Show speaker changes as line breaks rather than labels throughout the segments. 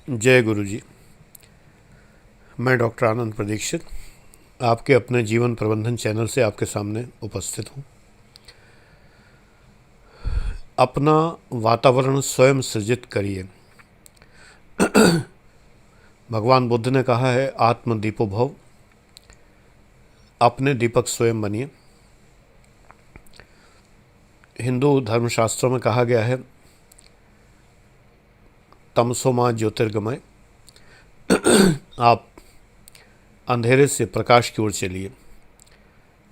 जय गुरु जी। मैं डॉक्टर आनंद प्रदीक्षित आपके अपने जीवन प्रबंधन चैनल से आपके सामने उपस्थित हूँ। अपना वातावरण स्वयं सृजित करिए। भगवान बुद्ध ने कहा है, आत्म दीपो भव, अपने दीपक स्वयं बनिए। हिंदू धर्मशास्त्रों में कहा गया है, तमसो मां ज्योतिर्गमय, आप अंधेरे से प्रकाश की ओर चलिए।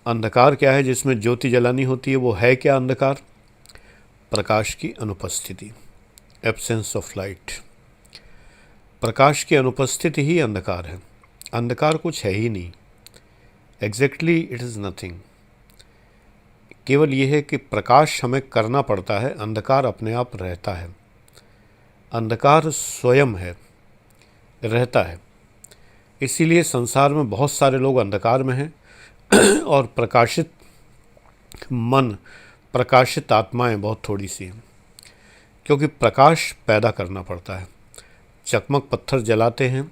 अंधकार क्या है? जिसमें ज्योति जलानी होती है वो है क्या? अंधकार प्रकाश की अनुपस्थिति, एब्सेंस ऑफ लाइट। प्रकाश की अनुपस्थिति ही अंधकार है। अंधकार कुछ है ही नहीं। Exactly it is nothing. केवल ये है कि प्रकाश हमें करना पड़ता है, अंधकार अपने आप रहता है। अंधकार स्वयं है, रहता है। इसीलिए संसार में बहुत सारे लोग अंधकार में हैं और प्रकाशित मन, प्रकाशित आत्माएं बहुत थोड़ी सी हैं, क्योंकि प्रकाश पैदा करना पड़ता है। चकमक पत्थर जलाते हैं,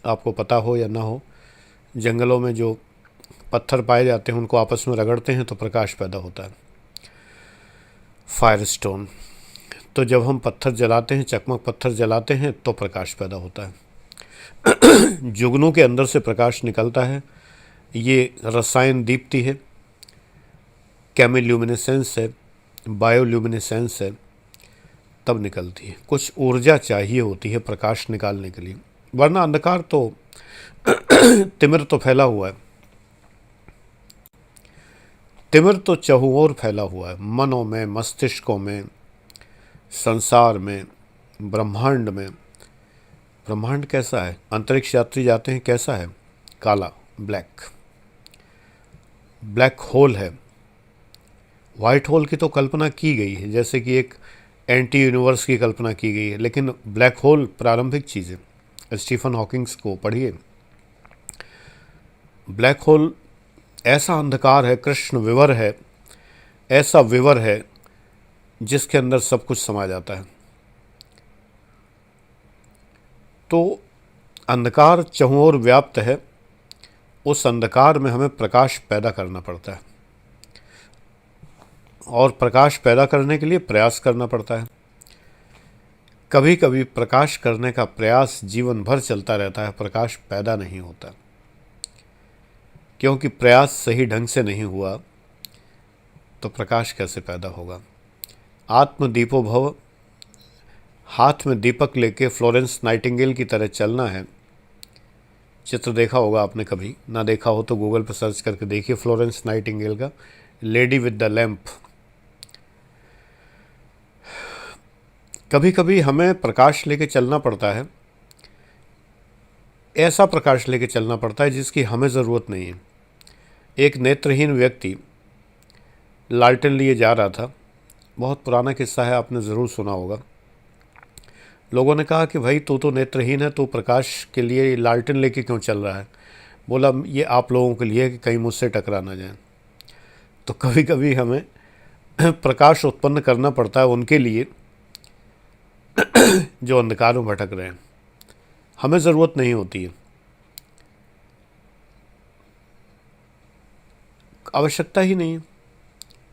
आपको पता हो या ना हो, जंगलों में जो पत्थर पाए जाते हैं उनको आपस में रगड़ते हैं तो प्रकाश पैदा होता है, फायर स्टोन। तो जब हम पत्थर जलाते हैं, चकमक पत्थर जलाते हैं तो प्रकाश पैदा होता है। जुगनू के अंदर से प्रकाश निकलता है। ये रसायन दीप्ति है, केमिल्यूमिनेसेंस है, बायोल्यूमिनेसेंस है, तब निकलती है। कुछ ऊर्जा चाहिए होती है प्रकाश निकालने के लिए, वरना अंधकार तो तिमिर तो फैला हुआ है। तिमिर तो चहुओर फैला हुआ है, मनों में, मस्तिष्कों में, संसार में, ब्रह्मांड में। ब्रह्मांड कैसा है? अंतरिक्ष यात्री जाते हैं, कैसा है? काला, ब्लैक। ब्लैक होल है। वाइट होल की तो कल्पना की गई है, जैसे कि एक एंटी यूनिवर्स की कल्पना की गई है, लेकिन ब्लैक होल प्रारंभिक चीज़ है। स्टीफन हॉकिंग्स को पढ़िए। ब्लैक होल ऐसा अंधकार है, कृष्ण विवर है, ऐसा विवर है जिसके अंदर सब कुछ समा जाता है। तो अंधकार चहुओर व्याप्त है, उस अंधकार में हमें प्रकाश पैदा करना पड़ता है, और प्रकाश पैदा करने के लिए प्रयास करना पड़ता है। कभी कभी प्रकाश करने का प्रयास जीवन भर चलता रहता है, प्रकाश पैदा नहीं होता, क्योंकि प्रयास सही ढंग से नहीं हुआ तो प्रकाश कैसे पैदा होगा। आत्म दीपो भव, हाथ में दीपक लेके फ्लोरेंस नाइटिंगेल की तरह चलना है। चित्र देखा होगा आपने, कभी ना देखा हो तो गूगल पर सर्च करके देखिए फ्लोरेंस नाइटिंगेल का लेडी विद द लैंप। कभी कभी हमें प्रकाश लेके चलना पड़ता है, ऐसा प्रकाश लेके चलना पड़ता है जिसकी हमें ज़रूरत नहीं है। एक नेत्रहीन व्यक्ति लालटेन लिए जा रहा था, बहुत पुराना किस्सा है, आपने ज़रूर सुना होगा। लोगों ने कहा कि भाई तू तो नेत्रहीन है, तू प्रकाश के लिए लालटेन लेके क्यों चल रहा है? बोला, ये आप लोगों के लिए कि कहीं मुझसे टकरा ना जाए। तो कभी कभी हमें प्रकाश उत्पन्न करना पड़ता है उनके लिए जो अंधकार में भटक रहे हैं। हमें ज़रूरत नहीं होती है, आवश्यकता ही नहीं है।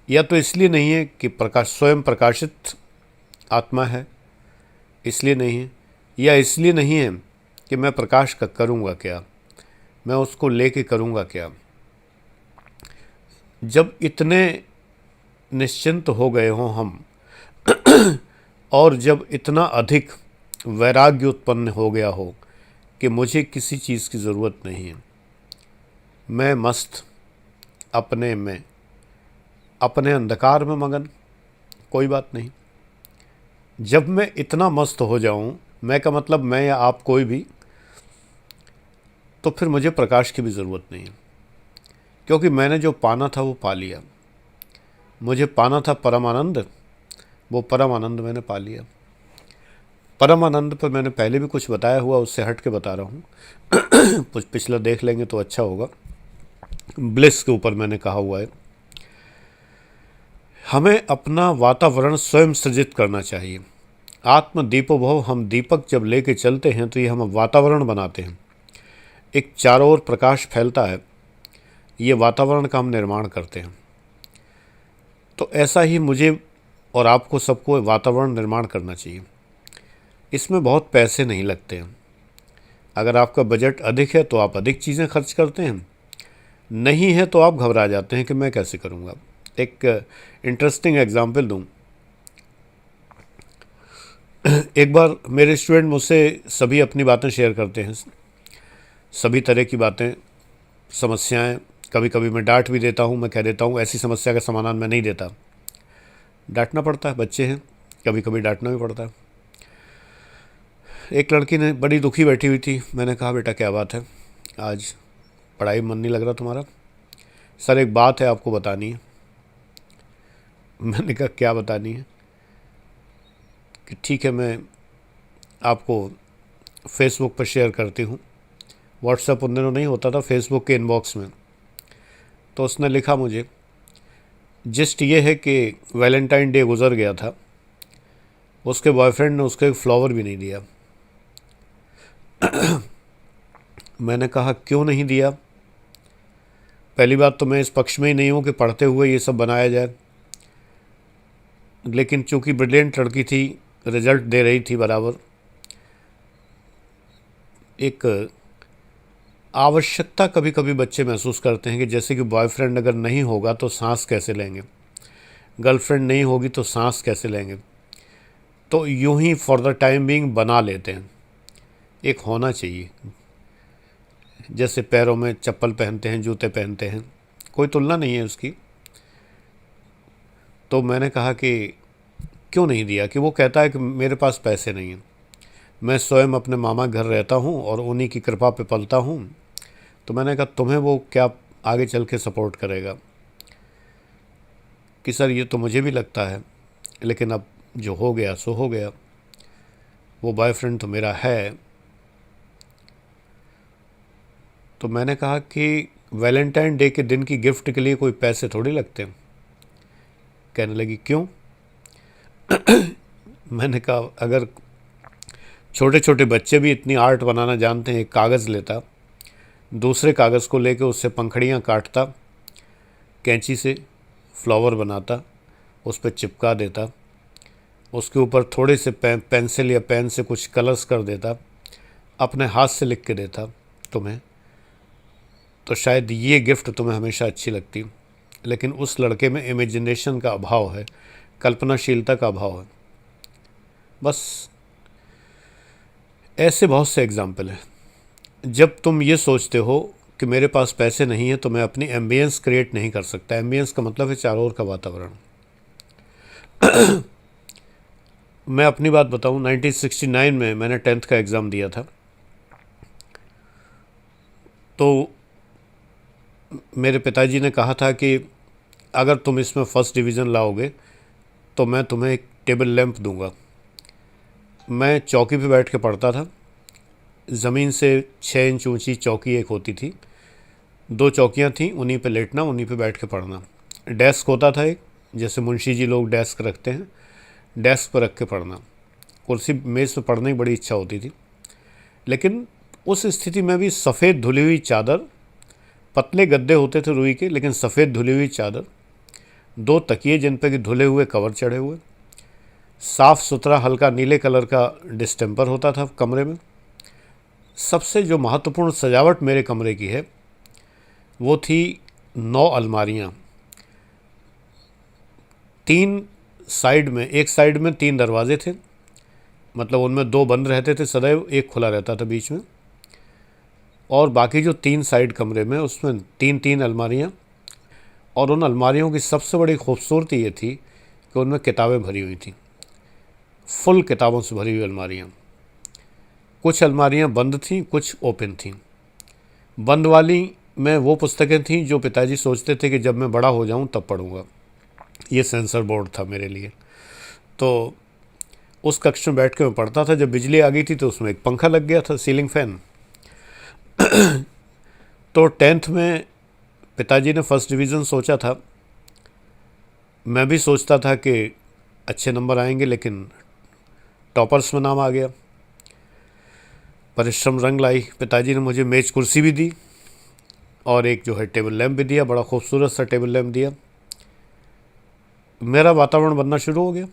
या तो इसलिए नहीं है कि प्रकाश स्वयं प्रकाशित आत्मा है, इसलिए नहीं है, या इसलिए नहीं है कि मैं प्रकाश का करूँगा क्या, मैं उसको लेके करूँगा क्या। जब इतने निश्चिंत हो गए हों हम और जब इतना अधिक वैराग्य उत्पन्न हो गया हो कि मुझे किसी चीज़ की ज़रूरत नहीं है, मैं मस्त अपने में, अपने अंधकार में मगन, कोई बात नहीं। जब मैं इतना मस्त हो जाऊं, मैं का मतलब मैं या आप कोई भी, तो फिर मुझे प्रकाश की भी ज़रूरत नहीं है, क्योंकि मैंने जो पाना था वो पा लिया। मुझे पाना था परम आनंद, वो परम आनंद मैंने पा लिया। परम आनंद पर मैंने पहले भी कुछ बताया हुआ, उससे हट के बता रहा हूँ। पिछला देख लेंगे तो अच्छा होगा। ब्लिस के ऊपर मैंने कहा हुआ है, हमें अपना वातावरण स्वयं सृजित करना चाहिए। आत्म दीपोभव, हम दीपक जब लेके चलते हैं तो ये हम वातावरण बनाते हैं, एक चारों ओर प्रकाश फैलता है, ये वातावरण का हम निर्माण करते हैं। तो ऐसा ही मुझे और आपको सबको वातावरण निर्माण करना चाहिए। इसमें बहुत पैसे नहीं लगते हैं। अगर आपका बजट अधिक है तो आप अधिक चीज़ें खर्च करते हैं, नहीं है तो आप घबरा जाते हैं कि मैं कैसे करूँगा। एक इंटरेस्टिंग एग्जांपल दूँ। एक बार मेरे स्टूडेंट मुझसे सभी अपनी बातें शेयर करते हैं, सभी तरह की बातें, समस्याएं। कभी कभी मैं डांट भी देता हूँ, मैं कह देता हूँ ऐसी समस्या का समाधान मैं नहीं देता। डांटना पड़ता है, बच्चे हैं, कभी कभी डांटना भी पड़ता है। एक लड़की ने बड़ी दुखी बैठी हुई थी। मैंने कहा बेटा क्या बात है, आज पढ़ाई में मन नहीं लग रहा तुम्हारा? सर एक बात है आपको बतानी है। मैंने कहा क्या बतानी है? कि ठीक है मैं आपको फेसबुक पर शेयर करती हूँ। व्हाट्सएप उन दिनों नहीं होता था, फेसबुक के इनबॉक्स में। तो उसने लिखा मुझे, जिस्ट ये है कि वैलेंटाइन डे गुज़र गया था, उसके बॉयफ्रेंड ने उसको एक फ्लावर भी नहीं दिया। मैंने कहा क्यों नहीं दिया? पहली बात तो मैं इस पक्ष में ही नहीं हूँ कि पढ़ते हुए ये सब बनाया जाए, लेकिन चूंकि ब्रिलियंट लड़की थी, रिजल्ट दे रही थी बराबर, एक आवश्यकता कभी कभी बच्चे महसूस करते हैं कि जैसे कि बॉयफ्रेंड अगर नहीं होगा तो सांस कैसे लेंगे, गर्लफ्रेंड नहीं होगी तो सांस कैसे लेंगे। तो यूं ही फॉर द टाइम बीइंग बना लेते हैं। एक होना चाहिए, जैसे पैरों में चप्पल पहनते हैं, जूते पहनते हैं, कोई तुलना नहीं है उसकी। तो मैंने कहा कि क्यों नहीं दिया? कि वो कहता है कि मेरे पास पैसे नहीं हैं, मैं स्वयं अपने मामा घर रहता हूँ और उन्हीं की कृपा पे पलता हूँ। तो मैंने कहा तुम्हें वो क्या आगे चल के सपोर्ट करेगा? कि सर ये तो मुझे भी लगता है, लेकिन अब जो हो गया सो हो गया, वो बॉयफ्रेंड तो मेरा है। तो मैंने कहा कि वैलेंटाइन डे के दिन की गिफ्ट के लिए कोई पैसे थोड़ी लगते हैं। कहने लगी क्यों? मैंने कहा अगर छोटे छोटे बच्चे भी इतनी आर्ट बनाना जानते हैं, एक कागज़ लेता, दूसरे कागज़ को लेकर उससे पंखड़ियाँ काटता, कैंची से फ्लावर बनाता, उस पर चिपका देता, उसके ऊपर थोड़े से पेंसिल या पेन से कुछ कलर्स कर देता, अपने हाथ से लिख के देता तुम्हें, तो शायद ये गिफ्ट तुम्हें हमेशा अच्छी लगती। लेकिन उस लड़के में इमेजिनेशन का अभाव है, कल्पनाशीलता का अभाव है। बस ऐसे बहुत से एग्जाम्पल हैं। जब तुम ये सोचते हो कि मेरे पास पैसे नहीं है तो मैं अपनी एम्बियंस क्रिएट नहीं कर सकता। एम्बियंस का मतलब है चारों ओर का वातावरण। मैं अपनी बात बताऊं, 1969 में मैंने 10th का एग्ज़ाम दिया था। तो मेरे पिताजी ने कहा था कि अगर तुम इसमें फर्स्ट डिवीज़न लाओगे तो मैं तुम्हें एक टेबल लैंप दूंगा। मैं चौकी पे बैठ के पढ़ता था। ज़मीन से 6 इंच ऊंची चौकी एक होती थी, 2 चौकियां थीं, उन्हीं पे लेटना, उन्हीं पे बैठ के पढ़ना। डेस्क होता था एक, जैसे मुंशी जी लोग डेस्क रखते हैं, डेस्क पर रख के पढ़ना। कुर्सी मेज़ पे पढ़ने की बड़ी इच्छा होती थी, लेकिन उस स्थिति में भी सफ़ेद धुली हुई चादर, पतले गद्दे होते थे रुई के, लेकिन सफ़ेद धुली हुई चादर, 2 तकिए जिन पे कि धुले हुए कवर चढ़े हुए, साफ़ सुथरा हल्का नीले कलर का डिस्टेम्पर होता था कमरे में। सबसे जो महत्वपूर्ण सजावट मेरे कमरे की है वो थी 9 अलमारियाँ। 3 साइड में, एक साइड में 3 दरवाजे थे, मतलब उनमें 2 बंद रहते थे सदैव, एक खुला रहता था बीच में, और बाकी जो 3 साइड कमरे में उसमें 3-3 अलमारियाँ। और उन अलमारियों की सबसे बड़ी खूबसूरती ये थी कि उनमें किताबें भरी हुई थी, फुल किताबों से भरी हुई अलमारियाँ। कुछ अलमारियाँ बंद थीं, कुछ ओपन थीं। बंद वाली में वो पुस्तकें थीं जो पिताजी सोचते थे कि जब मैं बड़ा हो जाऊं तब पढ़ूंगा। ये सेंसर बोर्ड था मेरे लिए। तो उस कक्ष में बैठ के मैं पढ़ता था। जब बिजली आ गई थी तो उसमें एक पंखा लग गया था, सीलिंग फैन। तो 10th में पिताजी ने फर्स्ट डिवीज़न सोचा था, मैं भी सोचता था कि अच्छे नंबर आएंगे, लेकिन टॉपर्स में नाम आ गया। परिश्रम रंग लाई। पिताजी ने मुझे मेज कुर्सी भी दी और एक जो है टेबल लैंप भी दिया, बड़ा खूबसूरत सा टेबल लैंप दिया। मेरा वातावरण बनना शुरू हो गया।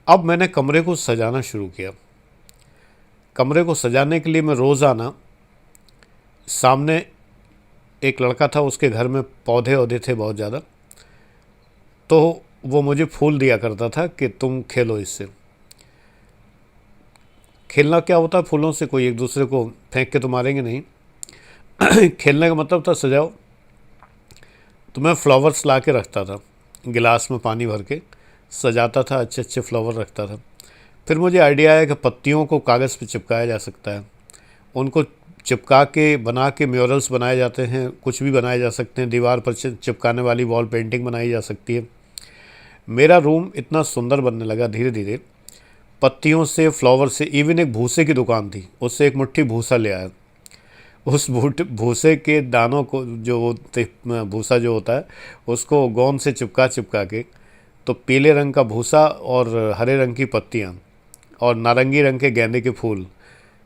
अब मैंने कमरे को सजाना शुरू किया। कमरे को सजाने के लिए मैं रोज़ाना, सामने एक लड़का था, उसके घर में पौधे वौधे थे बहुत ज़्यादा, तो वो मुझे फूल दिया करता था कि तुम खेलो इससे। खेलना क्या होता है फूलों से, कोई एक दूसरे को फेंक के तो मारेंगे नहीं। खेलने का मतलब था सजाओ। तो मैं फ्लावर्स ला के रखता था, गिलास में पानी भर के सजाता था, अच्छे अच्छे फ्लावर रखता था। फिर मुझे आइडिया आया कि पत्तियों को कागज़ पे चिपकाया जा सकता है, उनको चिपका के बना के म्यूरल्स बनाए जाते हैं, कुछ भी बनाए जा सकते हैं, दीवार पर चिपकाने वाली वॉल पेंटिंग बनाई जा सकती है। मेरा रूम इतना सुंदर बनने लगा धीरे धीरे, पत्तियों से, फ्लावर से। इवन एक भूसे की दुकान थी, उससे एक मुट्ठी भूसा ले आया। उस भूसे के दानों को, जो भूसा जो होता है, उसको गोंद से चिपका चिपका के, तो पीले रंग का भूसा और हरे रंग की पत्तियाँ और नारंगी रंग के गेंदे के फूल,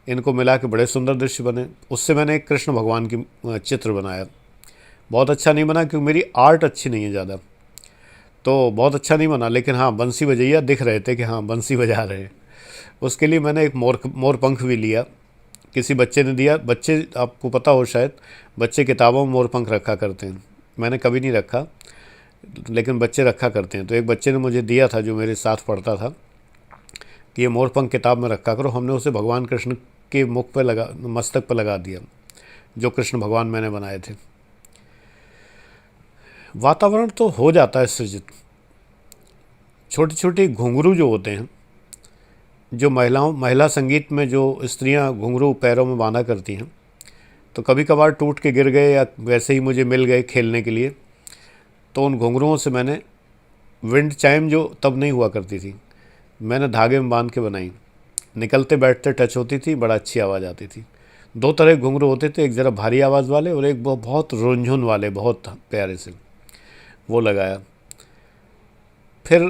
इनको मिला के बड़े सुंदर दृश्य बने। उससे मैंने एक कृष्ण भगवान की चित्र बनाया। बहुत अच्छा नहीं बना क्योंकि मेरी आर्ट अच्छी नहीं है ज़्यादा, तो बहुत अच्छा नहीं बना, लेकिन हाँ बंसी बजैया दिख रहे थे कि हाँ बंसी बजा रहे हैं। उसके लिए मैंने एक मोर पंख भी लिया, किसी बच्चे ने दिया। बच्चे, आपको पता हो शायद, बच्चे किताबों में मोर पंख रखा करते हैं। मैंने कभी नहीं रखा, लेकिन बच्चे रखा करते हैं। तो एक बच्चे ने मुझे दिया था जो मेरे साथ पढ़ता था, कि ये मोर पंख किताब में रखा करो। हमने उसे भगवान कृष्ण के मुख पे लगा, मस्तक पे लगा दिया, जो कृष्ण भगवान मैंने बनाए थे। वातावरण तो हो जाता है सृजित। छोटे छोटे घुंघरू जो होते हैं, जो महिला संगीत में जो स्त्रियां घुंघरू पैरों में बांधा करती हैं, तो कभी कभार टूट के गिर गए या वैसे ही मुझे मिल गए खेलने के लिए, तो उन घुंघरुओं से मैंने विंड चाइम, जो तब नहीं हुआ करती थी, मैंने धागे में बांध के बनाई। निकलते बैठते टच होती थी, बड़ा अच्छी आवाज़ आती थी। दो तरह के घुंघरू होते थे, एक ज़रा भारी आवाज़ वाले और एक बहुत रुंझुन वाले, बहुत प्यारे से, वो लगाया। फिर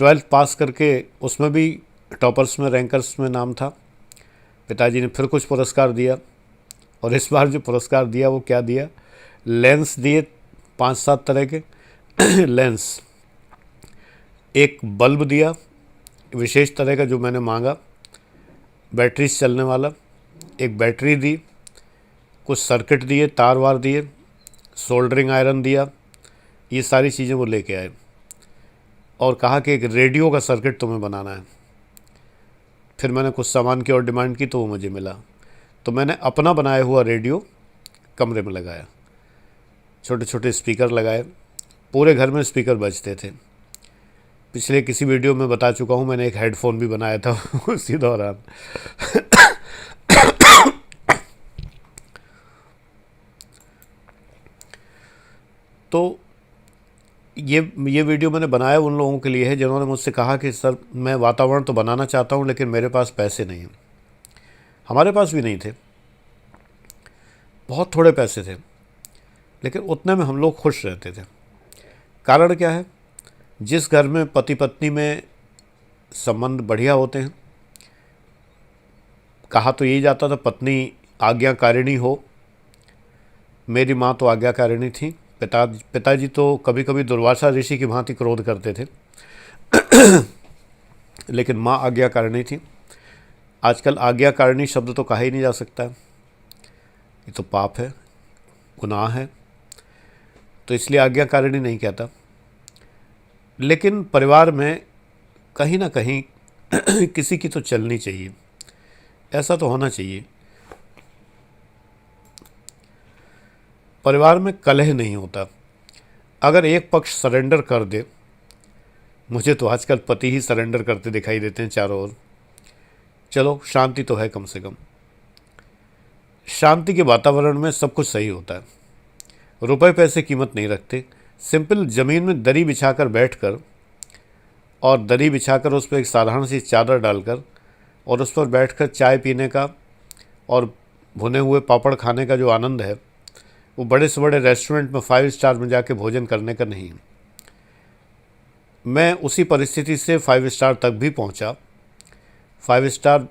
12th पास करके उसमें भी टॉपर्स में, रैंकर्स में नाम था। पिताजी ने फिर कुछ पुरस्कार दिया, और इस बार जो पुरस्कार दिया वो क्या दिया, लेंस दिए 5-7 तरह के। लेंस, एक बल्ब दिया विशेष तरह का जो मैंने मांगा, बैटरी से चलने वाला, एक बैटरी दी, कुछ सर्किट दिए, तार वार दिए, सोल्डरिंग आयरन दिया। ये सारी चीज़ें वो लेके आए और कहा कि एक रेडियो का सर्किट तुम्हें बनाना है। फिर मैंने कुछ सामान की और डिमांड की, तो वो मुझे मिला। तो मैंने अपना बनाया हुआ रेडियो कमरे में लगाया, छोटे छोटे स्पीकर लगाए, पूरे घर में स्पीकर बजते थे। पिछले किसी वीडियो में बता चुका हूँ, मैंने एक हेडफोन भी बनाया था उसी दौरान। तो ये वीडियो मैंने बनाया उन लोगों के लिए है जिन्होंने मुझसे कहा कि सर, मैं वातावरण तो बनाना चाहता हूँ, लेकिन मेरे पास पैसे नहीं हैं। हमारे पास भी नहीं थे, बहुत थोड़े पैसे थे, लेकिन उतने में हम लोग खुश रहते थे। कारण क्या है, जिस घर में पति पत्नी में संबंध बढ़िया होते हैं, कहा तो यही जाता था पत्नी आज्ञाकारिणी हो। मेरी माँ तो आज्ञाकारिणी थी। पिताजी तो कभी कभी दुर्वासा ऋषि की भांति क्रोध करते थे, लेकिन माँ आज्ञाकारिणी थी। आजकल आज्ञाकारिणी शब्द तो कहा ही नहीं जा सकता है, ये तो पाप है, गुनाह है, तो इसलिए आज्ञाकारिणी नहीं कहता। लेकिन परिवार में कहीं ना कहीं किसी की तो चलनी चाहिए, ऐसा तो होना चाहिए। परिवार में कलह नहीं होता अगर एक पक्ष सरेंडर कर दे। मुझे तो आजकल पति ही सरेंडर करते दिखाई देते हैं चारों ओर। चलो, शांति तो है, कम से कम शांति के वातावरण में सब कुछ सही होता है। रुपए पैसे कीमत नहीं रखते। सिंपल ज़मीन में दरी बिछाकर बैठकर, और दरी बिछाकर उस पर एक साधारण सी चादर डालकर और उस पर बैठकर चाय पीने का और भुने हुए पापड़ खाने का जो आनंद है, वो बड़े से बड़े रेस्टोरेंट में 5 स्टार में जाके भोजन करने का नहीं है। मैं उसी परिस्थिति से 5 स्टार तक भी पहुंचा, 5 स्टार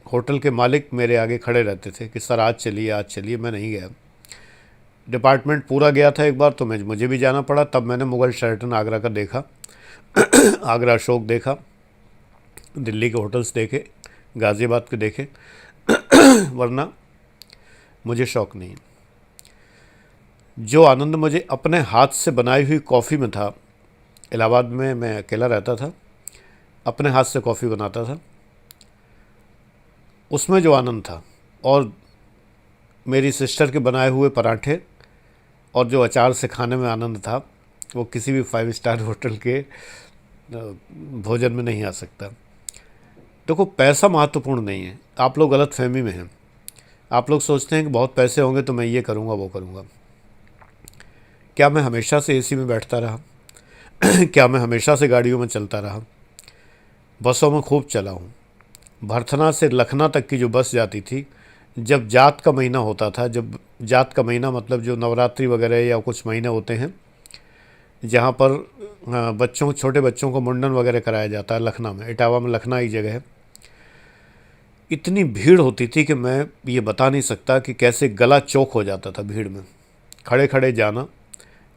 होटल के मालिक मेरे आगे खड़े रहते थे कि सर आज चलिए, मैं नहीं गया। डिपार्टमेंट पूरा गया था एक बार, तो मुझे भी जाना पड़ा। तब मैंने मुगल शेराटन आगरा का देखा, आगरा अशोक देखा, दिल्ली के होटल्स देखे, गाज़ियाबाद के देखे, वरना मुझे शौक़ नहीं। जो आनंद मुझे अपने हाथ से बनाई हुई कॉफ़ी में था, इलाहाबाद में मैं अकेला रहता था, अपने हाथ से कॉफ़ी बनाता था, उसमें जो आनंद था, और मेरी सिस्टर के बनाए हुए पराठे और जो अचार से खाने में आनंद था, वो किसी भी 5 स्टार होटल के भोजन में नहीं आ सकता। देखो, पैसा महत्वपूर्ण नहीं है। आप लोग गलत फहमी में हैं। आप लोग सोचते हैं कि बहुत पैसे होंगे तो मैं ये करूँगा वो करूँगा। क्या मैं हमेशा से एसी में बैठता रहा? क्या मैं हमेशा से गाड़ियों में चलता रहा? बसों में खूब चला हूँ। भरथना से लखनऊ तक की जो बस जाती थी, जब जात का महीना होता था, जब जात का महीना मतलब जो नवरात्रि वगैरह या कुछ महीने होते हैं जहाँ पर बच्चों, छोटे बच्चों को मुंडन वगैरह कराया जाता है, लखनऊ में, इटावा में, लखनऊ एक जगह है, इतनी भीड़ होती थी कि मैं ये बता नहीं सकता कि कैसे गला चौक हो जाता था भीड़ में। खड़े खड़े जाना,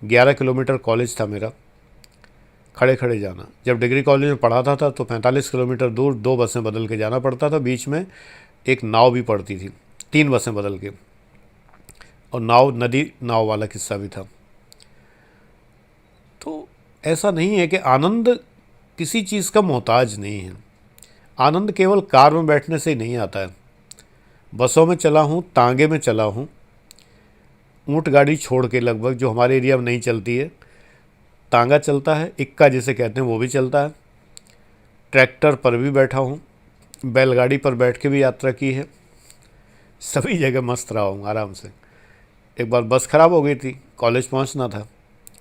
11 किलोमीटर कॉलेज था मेरा, खड़े खड़े जाना। जब डिग्री कॉलेज में पढ़ाता था तो 45 किलोमीटर दूर 2 बसें बदल के जाना पड़ता था। बीच में एक नाव भी पड़ती थी, 3 बसें बदल के, और नाव, नदी नाव वाला किस्सा भी था। तो ऐसा नहीं है कि आनंद किसी चीज़ का मोहताज नहीं है। आनंद केवल कार में बैठने से ही नहीं आता है। बसों में चला हूँ, तांगे में चला हूँ, ऊँट गाड़ी छोड़ के, लगभग जो हमारे एरिया में नहीं चलती है, तांगा चलता है, इक्का जिसे कहते हैं वो भी चलता है, ट्रैक्टर पर भी बैठा हूँ, बैलगाड़ी पर बैठ के भी यात्रा की है, सभी जगह मस्त रहा हूँ आराम से। एक बार बस ख़राब हो गई थी, कॉलेज पहुँचना था,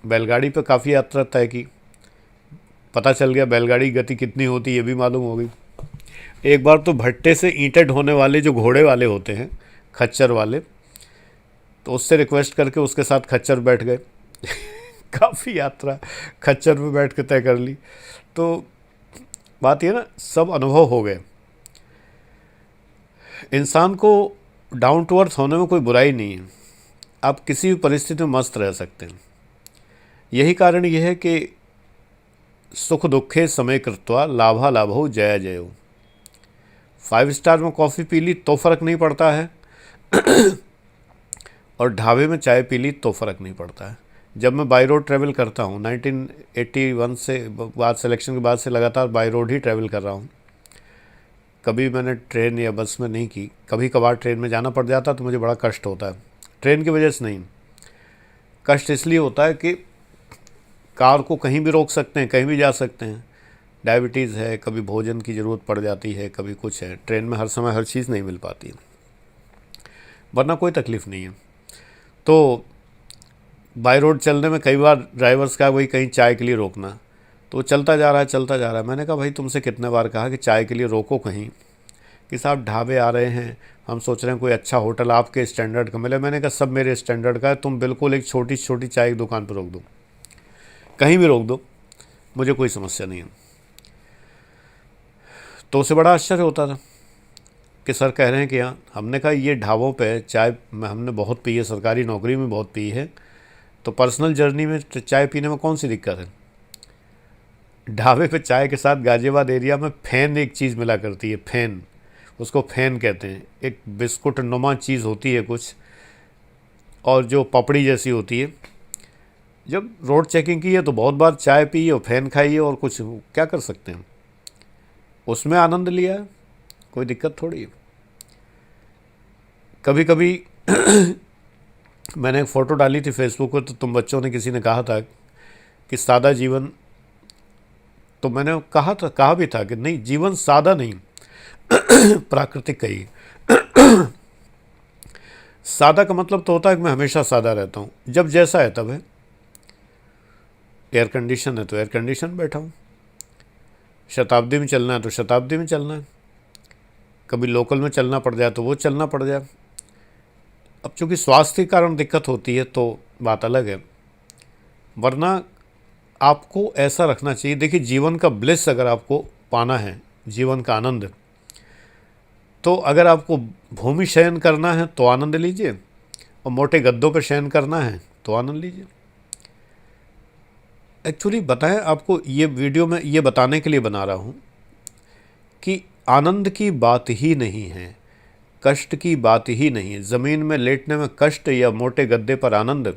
बैलगाड़ी पर काफ़ी यात्रा तय की, पता चल गया बैलगाड़ी की गति कितनी होती है ये भी मालूम हो गई। एक बार तो भट्टे से ईंटें ढोने वाले जो घोड़े वाले होते हैं, खच्चर वाले, तो उससे रिक्वेस्ट करके उसके साथ खच्चर बैठ गए। काफ़ी यात्रा खच्चर में बैठ के तय कर ली। तो बात ये ना, सब अनुभव हो गए। इंसान को डाउन टू अर्थ होने में कोई बुराई नहीं है। आप किसी भी परिस्थिति में मस्त रह सकते हैं। यही कारण ये है कि सुख दुखे समय कृत्वा लाभा लाभो जया जयो। 5 स्टार में कॉफ़ी पी ली तो फ़र्क नहीं पड़ता है, और ढाबे में चाय पी ली तो फ़र्क नहीं पड़ता है। जब मैं बाई रोड ट्रैवल करता हूँ, 1981 से बाद, सिलेक्शन के बाद से लगातार बाई रोड ही ट्रैवल कर रहा हूँ। कभी मैंने ट्रेन या बस में नहीं की। कभी कभार ट्रेन में जाना पड़ जाता तो मुझे बड़ा कष्ट होता है। ट्रेन की वजह से नहीं, कष्ट इसलिए होता है कि कार को कहीं भी रोक सकते हैं, कहीं भी जा सकते हैं। डायबिटीज़ है, कभी भोजन की ज़रूरत पड़ जाती है, कभी कुछ है। ट्रेन में हर समय हर चीज़ नहीं मिल पाती है, वरना कोई तकलीफ़ नहीं है। तो बाई रोड चलने में कई बार ड्राइवर्स का वही कहीं चाय के लिए रोकना, तो चलता जा रहा है। मैंने कहा भाई तुमसे कितने बार कहा कि चाय के लिए रोको कहीं, कि साहब ढाबे आ रहे हैं, हम सोच रहे हैं कोई अच्छा होटल आपके स्टैंडर्ड का मिले। मैंने कहा सब मेरे स्टैंडर्ड का है, तुम बिल्कुल एक छोटी छोटी चाय की दुकान पर रोक दो, कहीं भी रोक दो, मुझे कोई समस्या नहीं है। तो उसे बड़ा आश्चर्य होता था कि सर कह रहे हैं कि हाँ। हमने कहा ये ढाबों पे चाय हमने बहुत पी है, सरकारी नौकरी में बहुत पी है, तो पर्सनल जर्नी में चाय पीने में कौन सी दिक्कत है। ढाबे पे चाय के साथ गाजियाबाद एरिया में फ़ैन एक चीज़ मिला करती है, फ़ैन, उसको फ़ैन कहते हैं। एक बिस्कुट नुमा चीज़ होती है कुछ, और जो पपड़ी जैसी होती है। जब रोड चेकिंग की है तो बहुत बार चाय पी और फ़ैन खाई है, और कुछ क्या कर सकते हैं, उसमें आनंद लिया है, कोई दिक्कत थोड़ी है। कभी कभी मैंने एक फ़ोटो डाली थी फेसबुक पर, तो तुम बच्चों ने, किसी ने कहा था कि सादा जीवन, तो मैंने कहा भी था कि नहीं, जीवन सादा नहीं प्राकृतिक कहिए। सादा का मतलब तो होता है कि मैं हमेशा सादा रहता हूँ, जब जैसा है तब है। एयर कंडीशन है तो एयर कंडीशन में बैठा हूँ, शताब्दी में चलना है तो शताब्दी में चलना है, कभी लोकल में चलना पड़ जाए तो वो चलना पड़ जाए। अब चूँकि स्वास्थ्य के कारण दिक्कत होती है तो बात अलग है, वरना आपको ऐसा रखना चाहिए। देखिए, जीवन का ब्लिस अगर आपको पाना है, जीवन का आनंद, तो अगर आपको भूमि शयन करना है तो आनंद लीजिए, और मोटे गद्दों पर शयन करना है तो आनंद लीजिए। एक्चुअली बताएं, आपको ये वीडियो मैं ये बताने के लिए बना रहा हूँ कि आनंद की बात ही नहीं है, कष्ट की बात ही नहीं है। ज़मीन में लेटने में कष्ट या मोटे गद्दे पर आनंद,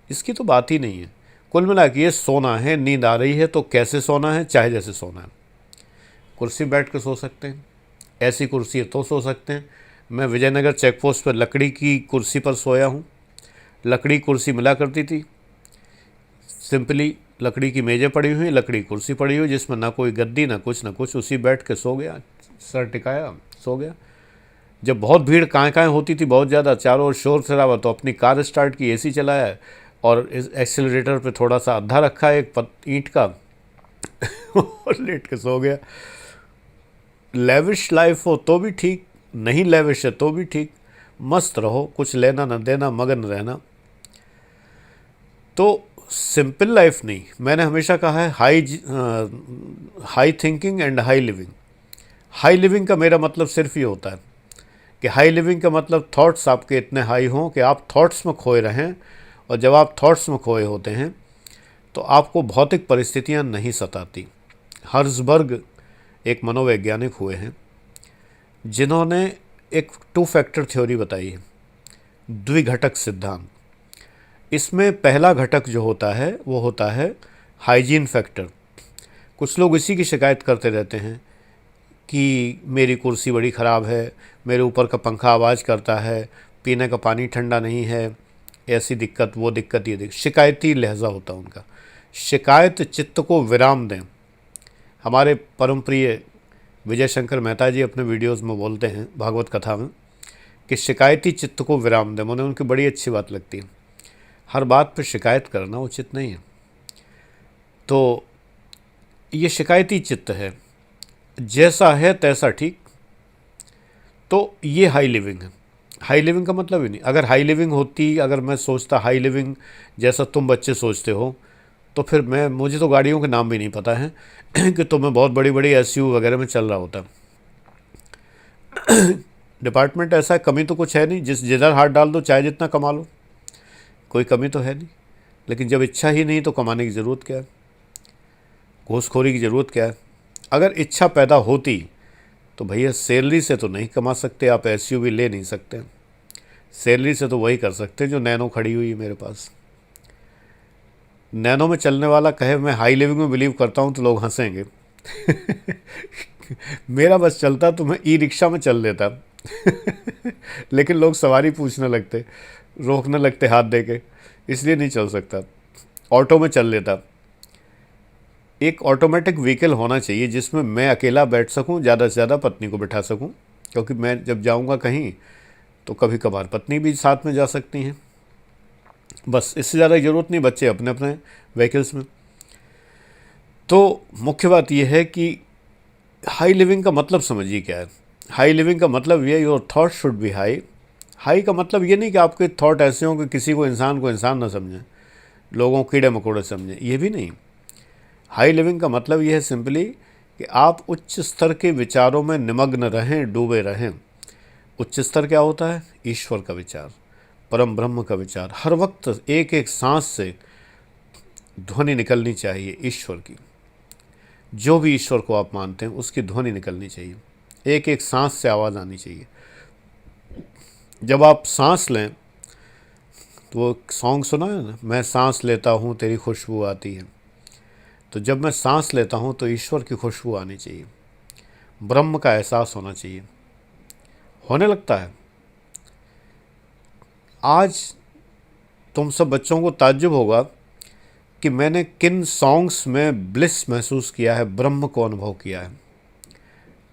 इसकी तो बात ही नहीं है। कुल मिला के ये सोना है, नींद आ रही है तो कैसे सोना है, चाहे जैसे सोना है। कुर्सी बैठ के सो सकते हैं, ऐसी कुर्सी है तो सो सकते हैं। मैं विजयनगर चेक पोस्ट पर लकड़ी की कुर्सी पर सोया हूँ। लकड़ी कुर्सी मिला करती थी, सिंपली लकड़ी की मेज़ें पड़ी हुई, लकड़ी कुर्सी पड़ी हुई, जिसमें ना कोई गद्दी ना कुछ, उसी बैठ के सो गया, सर टिकाया सो गया। जब बहुत भीड़ काएँ होती थी, बहुत ज़्यादा चारों ओर शोर शराबा, तो अपनी कार स्टार्ट की, एसी चलाया और इस एक्सीलरेटर पे थोड़ा सा अद्धा रखा है एक ईंट का और लेट के सो गया। लेविश लाइफ हो तो भी ठीक, नहीं लेविश है तो भी ठीक, मस्त रहो, कुछ लेना न देना, मगन रहना। तो सिंपल लाइफ नहीं, मैंने हमेशा कहा है high thinking and high living. High living का मेरा मतलब सिर्फ ये होता है कि हाई लिविंग का मतलब थॉट्स आपके इतने हाई हों कि आप थॉट्स में खोए रहें, और जब आप थॉट्स में खोए होते हैं तो आपको भौतिक परिस्थितियां नहीं सताती। हर्ज़बर्ग एक मनोवैज्ञानिक हुए हैं जिन्होंने एक 2 फैक्टर थ्योरी बताई है, द्विघटक सिद्धांत। इसमें पहला घटक जो होता है वो होता है हाइजीन फैक्टर। कुछ लोग इसी की शिकायत करते रहते हैं कि मेरी कुर्सी बड़ी ख़राब है, मेरे ऊपर का पंखा आवाज़ करता है, पीने का पानी ठंडा नहीं है, ऐसी दिक्कत वो दिक्कत ये दिक्कत। शिकायती लहजा होता है उनका। शिकायत चित्त को विराम दें। हमारे परम प्रिय विजय शंकर मेहता जी अपने वीडियोस में बोलते हैं भागवत कथा में कि शिकायती चित्त को विराम दें। मुझे उनकी बड़ी अच्छी बात लगती है। हर बात पर शिकायत करना उचित नहीं है। तो ये शिकायती चित्त है, जैसा है तैसा ठीक। तो ये हाई लिविंग है। हाई लिविंग का मतलब ही नहीं, अगर हाई लिविंग होती, अगर मैं सोचता हाई लिविंग जैसा तुम बच्चे सोचते हो, तो फिर मुझे तो गाड़ियों के नाम भी नहीं पता है कि तो मैं बहुत बड़ी बड़ी एसयू वगैरह में चल रहा होता। डिपार्टमेंट ऐसा है, कमी तो कुछ है नहीं, जिधर हाथ डाल दो चाहे जितना कमा लो, कोई कमी तो है नहीं। लेकिन जब इच्छा ही नहीं तो कमाने की ज़रूरत क्या है, घूसखोरी की ज़रूरत क्या है। अगर इच्छा पैदा होती तो भैया सैलरी से तो नहीं कमा सकते आप, एसयूवी ले नहीं सकते। सैलरी से तो वही कर सकते हैं जो नैनो खड़ी हुई है मेरे पास। नैनो में चलने वाला कहे मैं हाई लिविंग में बिलीव करता हूँ तो लोग हंसेंगे मेरा बस चलता तो मैं ई रिक्शा में चल देता लेकिन लोग सवारी पूछने लगते, रोकने लगते हाथ दे के, इसलिए नहीं चल सकता। ऑटो में चल लेता। एक ऑटोमेटिक व्हीकल होना चाहिए जिसमें मैं अकेला बैठ सकूं, ज़्यादा से ज़्यादा पत्नी को बिठा सकूं, क्योंकि मैं जब जाऊंगा कहीं तो कभी कभार पत्नी भी साथ में जा सकती हैं। बस इससे ज़्यादा ज़रूरत नहीं, बच्चे अपने अपने व्हीकल्स में। तो मुख्य बात यह है कि हाई लिविंग का मतलब समझिए क्या है। हाई लिविंग का मतलब ये your thought should be high. High का मतलब ये नहीं कि आपके थॉट ऐसे हों कि किसी को इंसान ना समझें, लोगों को कीड़े मकोड़े समझें, ये भी नहीं। हाई लिविंग का मतलब यह है सिंपली कि आप उच्च स्तर के विचारों में निमग्न रहें, डूबे रहें। उच्च स्तर क्या होता है? ईश्वर का विचार, परम ब्रह्म का विचार। हर वक्त एक एक सांस से ध्वनि निकलनी चाहिए ईश्वर की। जो भी ईश्वर को आप मानते हैं उसकी ध्वनि निकलनी चाहिए, एक एक सांस से आवाज़ आनी चाहिए। जब आप सांस लें तो वो सॉन्ग सुना है ना, मैं सांस लेता हूँ तेरी खुशबू आती है। तो जब मैं सांस लेता हूँ तो ईश्वर की खुशबू आनी चाहिए, ब्रह्म का एहसास होना चाहिए, होने लगता है। आज तुम सब बच्चों को ताज्जुब होगा कि मैंने किन सॉन्ग्स में ब्लिस महसूस किया है, ब्रह्म को अनुभव किया है।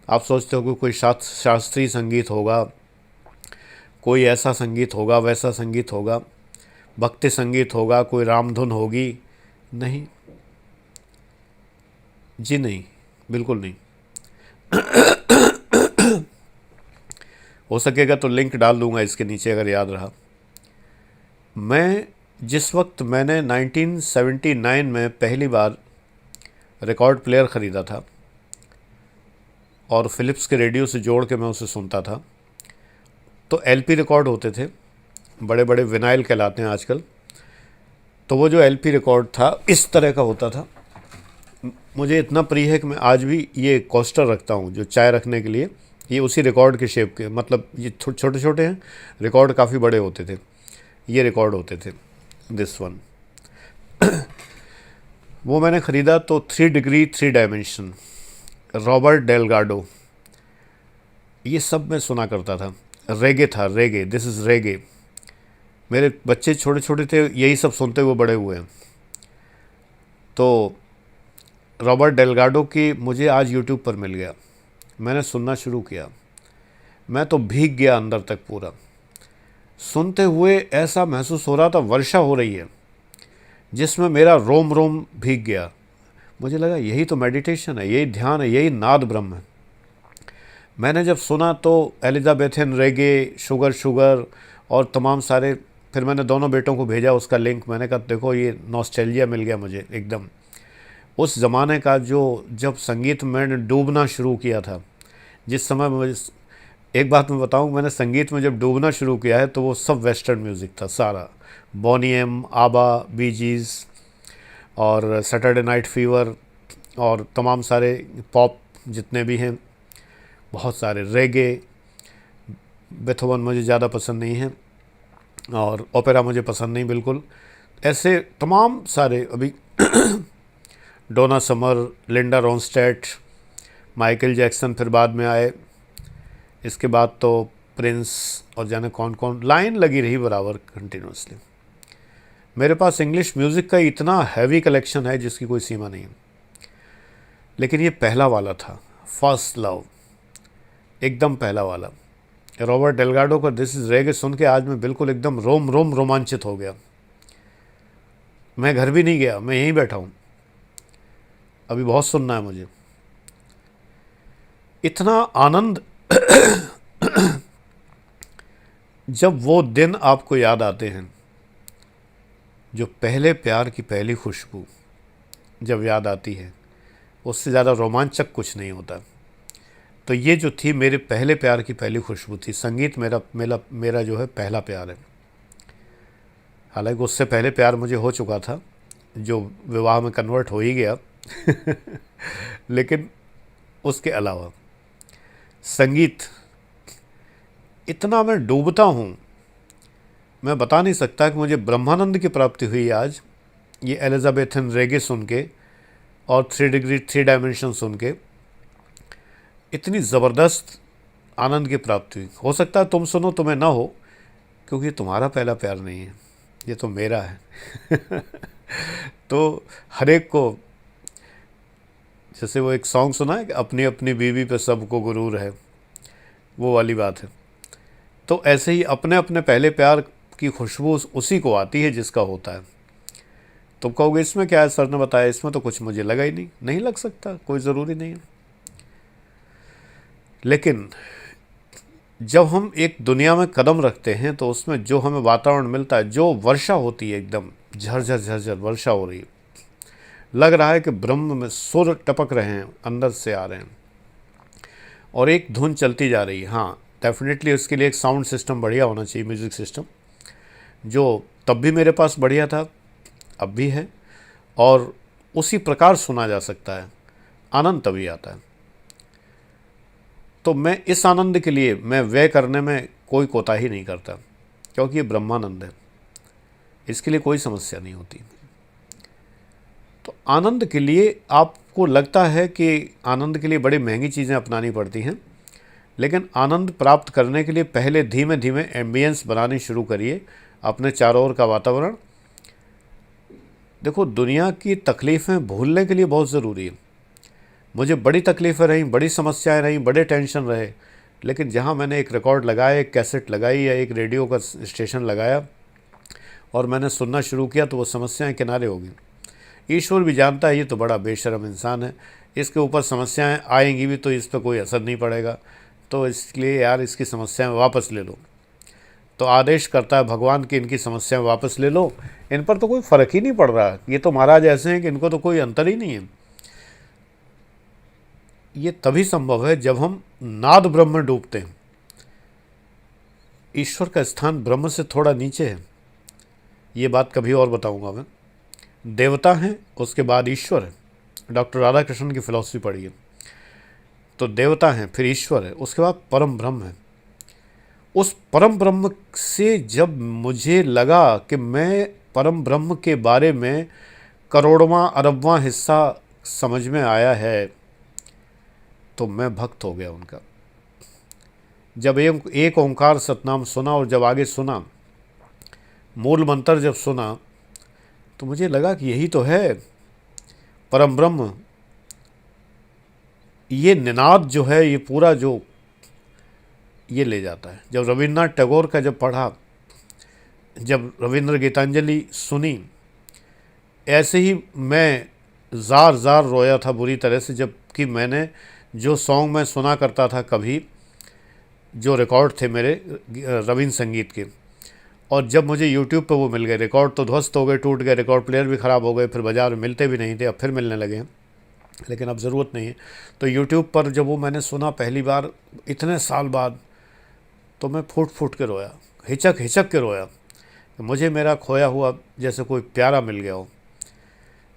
आप सोचते हो कि कोई शास्त्रीय संगीत होगा, कोई ऐसा संगीत होगा, वैसा संगीत होगा, भक्ति संगीत होगा, कोई रामधुन होगी। नहीं जी, नहीं, बिल्कुल नहीं। हो सकेगा तो लिंक डाल दूंगा इसके नीचे अगर याद रहा। जिस वक्त मैंने 1979 में पहली बार रिकॉर्ड प्लेयर ख़रीदा था, और फ़िलिप्स के रेडियो से जोड़ के मैं उसे सुनता था। तो एलपी रिकॉर्ड होते थे, बड़े बड़े विनाइल कहलाते हैं आजकल। तो वो जो एलपी रिकॉर्ड था इस तरह का होता था। मुझे इतना प्रिय है कि मैं आज भी ये कोस्टर रखता हूँ जो चाय रखने के लिए, ये उसी रिकॉर्ड के शेप के, मतलब ये छोटे छोटे हैं, रिकॉर्ड काफ़ी बड़े होते थे। ये रिकॉर्ड होते थे, दिस वन। वो मैंने ख़रीदा तो 3 डिग्री 3 डायमेंशन, रॉबर्ट डेलगाडो, ये सब मैं सुना करता था। रेगे था, रेगे, दिस इज़ रेगे। मेरे बच्चे छोटे छोटे थे, यही सब सुनते हुए बड़े हुए हैं। तो रॉबर्ट डेलगाडो की मुझे आज यूट्यूब पर मिल गया, मैंने सुनना शुरू किया। मैं तो भीग गया अंदर तक पूरा। सुनते हुए ऐसा महसूस हो रहा था वर्षा हो रही है, जिसमें मेरा रोम रोम भीग गया। मुझे लगा यही तो मेडिटेशन है, यही ध्यान है, यही नाद ब्रह्म है। मैंने जब सुना तो एलिजाबेथन रेगे, शुगर शुगर और तमाम सारे, फिर मैंने दोनों बेटों को भेजा उसका लिंक। मैंने कहा देखो ये नॉस्टैल्जिया मिल गया मुझे एकदम उस ज़माने का, जो जब संगीत मैंने डूबना शुरू किया था। जिस समय मुझे, एक बात मैं बताऊं, मैंने संगीत में जब डूबना शुरू किया है तो वो सब वेस्टर्न म्यूज़िक था सारा। बॉनी एम, आबा, बी जीज़ और सैटरडे नाइट फीवर और तमाम सारे पॉप जितने भी हैं, बहुत सारे, रेगे, बेथोवन मुझे ज़्यादा पसंद नहीं है और ओपेरा मुझे पसंद नहीं बिल्कुल। ऐसे तमाम सारे, अभी डोना समर, लिंडा रोनस्टेट, माइकल जैक्सन फिर बाद में आए। इसके बाद तो प्रिंस और जाने कौन कौन, लाइन लगी रही बराबर कंटिन्यूसली। मेरे पास इंग्लिश म्यूज़िक का इतना हैवी कलेक्शन है जिसकी कोई सीमा नहीं। लेकिन ये पहला वाला था, फर्स्ट लव, एकदम पहला वाला। रॉबर्ट डेलगाडो का दिस इज़ रेगे सुन के आज मैं बिल्कुल एकदम रोम रोम रोमांचित हो गया। मैं घर भी नहीं गया, मैं यहीं बैठा हूँ, अभी बहुत सुनना है मुझे। इतना आनंद जब वो दिन आपको याद आते हैं, जो पहले प्यार की पहली खुशबू जब याद आती है, उससे ज़्यादा रोमांचक कुछ नहीं होता। तो ये जो थी मेरे पहले प्यार की पहली खुशबू थी। संगीत मेरा मेरा मेरा जो है पहला प्यार है। हालांकि उससे पहले प्यार मुझे हो चुका था, जो विवाह में कन्वर्ट हो ही गया लेकिन उसके अलावा संगीत, इतना मैं डूबता हूँ, मैं बता नहीं सकता कि मुझे ब्रह्मानंद की प्राप्ति हुई आज ये एलिजाबेथन रेगे सुन के और 3 डिग्री 3 डायमेंशन सुन के। इतनी ज़बरदस्त आनंद की प्राप्ति हुई। हो सकता है तुम सुनो, तुम्हें ना हो, क्योंकि तुम्हारा पहला प्यार नहीं है, ये तो मेरा है तो हर एक को, जैसे वो एक सॉन्ग सुना है कि अपनी अपनी बीवी पे सबको गुरूर है, वो वाली बात है। तो ऐसे ही अपने अपने पहले प्यार की खुशबू उसी को आती है जिसका होता है। तुम कहोगे इसमें क्या है, सर ने बताया, इसमें तो कुछ मुझे लगा ही नहीं। नहीं लग सकता, कोई ज़रूरी नहीं है। लेकिन जब हम एक दुनिया में कदम रखते हैं तो उसमें जो हमें वातावरण मिलता है, जो वर्षा होती है, एकदम झरझर झरझर वर्षा हो रही है, लग रहा है कि ब्रह्म में सुर टपक रहे हैं, अंदर से आ रहे हैं और एक धुन चलती जा रही है। हाँ, डेफिनेटली उसके लिए एक साउंड सिस्टम बढ़िया होना चाहिए, म्यूज़िक सिस्टम, जो तब भी मेरे पास बढ़िया था, अब भी है, और उसी प्रकार सुना जा सकता है। आनंद तभी आता है। तो मैं इस आनंद के लिए मैं व्यय करने में कोई कोताही नहीं करता, क्योंकि ये ब्रह्मानंद है, इसके लिए कोई समस्या नहीं होती। तो आनंद के लिए आपको लगता है कि आनंद के लिए बड़ी महंगी चीज़ें अपनानी पड़ती हैं, लेकिन आनंद प्राप्त करने के लिए पहले धीमे धीमे एम्बियंस बनानी शुरू करिए, अपने चारों ओर का वातावरण। देखो, दुनिया की तकलीफ़ें भूलने के लिए बहुत ज़रूरी है। मुझे बड़ी तकलीफ़ें रहीं, बड़ी समस्याएं रहीं, बड़े टेंशन रहे, लेकिन जहाँ मैंने एक रिकॉर्ड लगाया, एक कैसेट लगाई या एक रेडियो का स्टेशन लगाया और मैंने सुनना शुरू किया, तो वो समस्याएं किनारे हो गई। ईश्वर भी जानता है ये तो बड़ा बेशर्म इंसान है, इसके ऊपर समस्याएं आएंगी भी तो इस पर कोई असर नहीं पड़ेगा, तो इसलिए यार इसकी समस्याएं वापस ले लो। तो आदेश करता है भगवान कि इनकी समस्याएं वापस ले लो, इन पर तो कोई फ़र्क ही नहीं पड़ रहा, ये तो महाराज ऐसे हैं कि इनको तो कोई अंतर ही नहीं है। ये तभी संभव है जब हम नाद ब्रह्म में डूबते हैं। ईश्वर का स्थान ब्रह्म से थोड़ा नीचे है, ये बात कभी और बताऊंगा मैं। देवता हैं, उसके बाद ईश्वर है। डॉक्टर राधा कृष्णन की फिलॉसफी पढ़िए, तो देवता हैं, फिर ईश्वर है, उसके बाद परम ब्रह्म है। उस परम ब्रह्म से जब मुझे लगा कि मैं परम ब्रह्म के बारे में करोड़वां अरबवां हिस्सा समझ में आया है, तो मैं भक्त हो गया उनका। जब एक ओंकार सतनाम सुना और जब आगे सुना, मूल मंत्र जब सुना, तो मुझे लगा कि यही तो है परम ब्रह्म। ये निनाद जो है, ये पूरा जो ये ले जाता है। जब रविन्द्रनाथ टैगोर का जब पढ़ा, जब रविंद्र गीतांजलि सुनी, ऐसे ही मैं ज़ार ज़ार रोया था बुरी तरह से, जबकि मैंने जो सॉन्ग मैं सुना करता था कभी, जो रिकॉर्ड थे मेरे रविंद्र संगीत के, और जब मुझे यूट्यूब पे वो मिल गए, रिकॉर्ड तो ध्वस्त हो गए, टूट गए, रिकॉर्ड प्लेयर भी ख़राब हो गए, फिर बाज़ार में मिलते भी नहीं थे, अब फिर मिलने लगे हैं, लेकिन अब ज़रूरत नहीं है। तो यूट्यूब पर जब वो मैंने सुना पहली बार इतने साल बाद, तो मैं फूट फूट के रोया, हिचक हिचक के रोया। मुझे मेरा खोया हुआ जैसे कोई प्यारा मिल गया हो।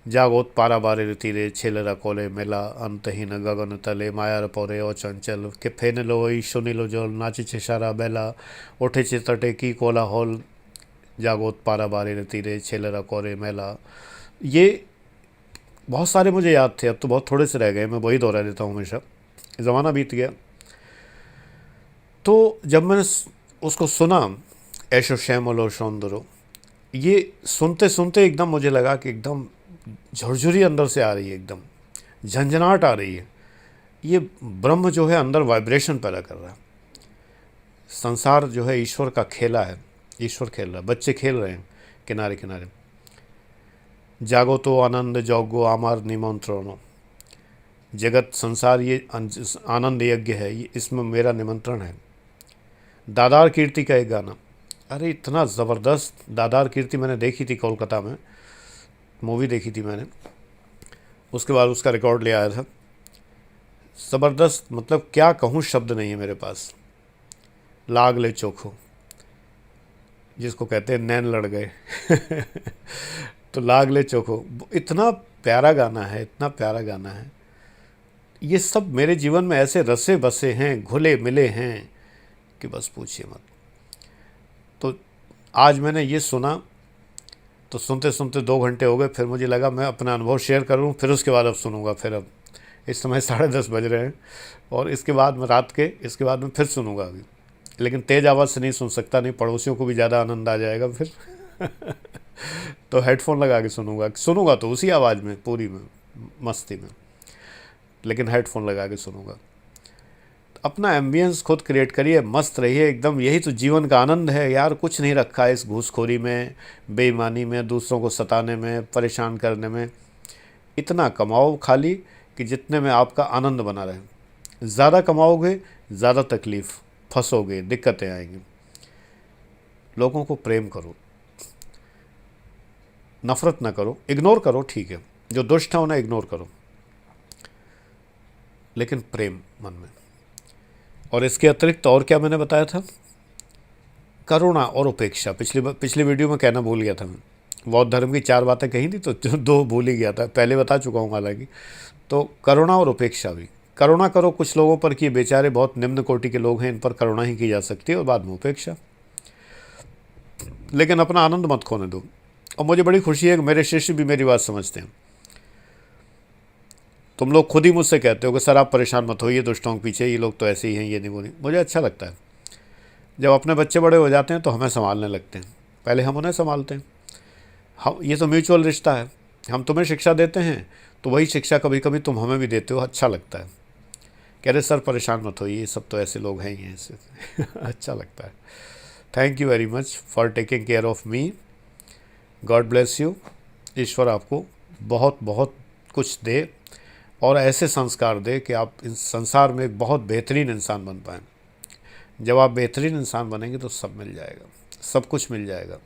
जागोत पारा बारे तीरे छेलरा कोले मेला अंतहीन गगन तले मायार पौरे ओ चंचल के फेन लो ईशो नीलो जल नाची छे सारा बेला उठे चे तटे की कोला हॉल जागोत पारा बारे तीरे छेलरा कोरे मेला। ये बहुत सारे मुझे याद थे, अब तो बहुत थोड़े से रह गए, मैं वही दोहरा देता हूँ हमेशा, ज़माना बीत गया। तो जब मैंने उसको सुना, ऐशो श्यामलो सौंदरो, ये सुनते सुनते एकदम मुझे लगा कि एकदम झुरझुरी अंदर से आ रही है, एकदम झंझनाहट आ रही है। ये ब्रह्म जो है अंदर वाइब्रेशन पैदा कर रहा है। संसार जो है ईश्वर का खेला है, ईश्वर खेल रहा है, बच्चे खेल रहे हैं किनारे किनारे। जागो तो आनंद जोगो आमार निमंत्रणो, जगत संसार ये आनंद यज्ञ है, ये इसमें मेरा निमंत्रण है। दादार कीर्ति का एक गाना, अरे इतना ज़बरदस्त। दादार कीर्ति मैंने देखी थी कोलकाता में, मूवी देखी थी मैंने, उसके बाद उसका रिकॉर्ड ले आया था। ज़बरदस्त, मतलब क्या कहूँ, शब्द नहीं है मेरे पास। लाग ले चोखो, जिसको कहते हैं नैन लड़ गए तो लाग ले चोखो, इतना प्यारा गाना है, इतना प्यारा गाना है। ये सब मेरे जीवन में ऐसे रसे बसे हैं, घुले मिले हैं कि बस पूछिए मत। तो आज मैंने ये सुना, तो सुनते सुनते 2 घंटे हो गए, फिर मुझे लगा मैं अपना अनुभव शेयर करूं, फिर उसके बाद अब सुनूंगा। फिर अब इस समय 10:30 बज रहे हैं, और इसके बाद मैं इसके बाद मैं फिर सुनूंगा अभी, लेकिन तेज़ आवाज़ से नहीं सुन सकता, नहीं पड़ोसियों को भी ज़्यादा आनंद आ जाएगा फिर तो हेडफोन लगा के सुनूंगा तो उसी आवाज़ में, पूरी में, मस्ती में, लेकिन हेडफोन लगा के सुनूंगा। अपना एम्बियंस खुद क्रिएट करिए, मस्त रहिए एकदम। यही तो जीवन का आनंद है यार। कुछ नहीं रखा है इस घूसखोरी में, बेईमानी में, दूसरों को सताने में, परेशान करने में। इतना कमाओ खाली कि जितने में आपका आनंद बना रहे। ज़्यादा कमाओगे, ज़्यादा तकलीफ़, फंसोगे, दिक्कतें आएंगी। लोगों को प्रेम करो, नफ़रत ना करो, इग्नोर करो, ठीक है, जो दुष्ट है उन्हें इग्नोर करो, लेकिन प्रेम मन में। और इसके अतिरिक्त और क्या मैंने बताया था, करुणा और उपेक्षा। पिछली वीडियो में कहना भूल गया था मैं। बौद्ध धर्म की 4 बातें कही थी, तो 2 भूल ही गया था, पहले बता चुका हूँ हालांकि। तो करुणा और उपेक्षा भी। करुणा करो कुछ लोगों पर कि बेचारे बहुत निम्न कोटि के लोग हैं, इन पर करुणा ही की जा सकती है, और बाद में उपेक्षा। लेकिन अपना आनंद मत खोने दो। और मुझे बड़ी खुशी है कि मेरे शिष्य भी मेरी बात समझते हैं। तुम लोग खुद ही मुझसे कहते हो कि सर आप परेशान मत होइए दुष्टों के पीछे, ये लोग तो ऐसे ही हैं, ये नहीं वो नहीं। मुझे अच्छा लगता है जब अपने बच्चे बड़े हो जाते हैं तो हमें संभालने लगते हैं, पहले हम उन्हें संभालते हैं। हम, ये तो म्यूचुअल रिश्ता है। हम तुम्हें शिक्षा देते हैं तो वही शिक्षा कभी कभी तुम हमें भी देते हो, अच्छा लगता है। कह रहे सर परेशान मत होइए, ये सब तो ऐसे लोग हैं ही ऐसे अच्छा लगता है। Thank you very much for taking care of me. God bless you. ईश्वर आपको बहुत बहुत कुछ दे और ऐसे संस्कार दे कि आप इस संसार में एक बहुत बेहतरीन इंसान बन पाएँ। जब आप बेहतरीन इंसान बनेंगे तो सब मिल जाएगा, सब कुछ मिल जाएगा।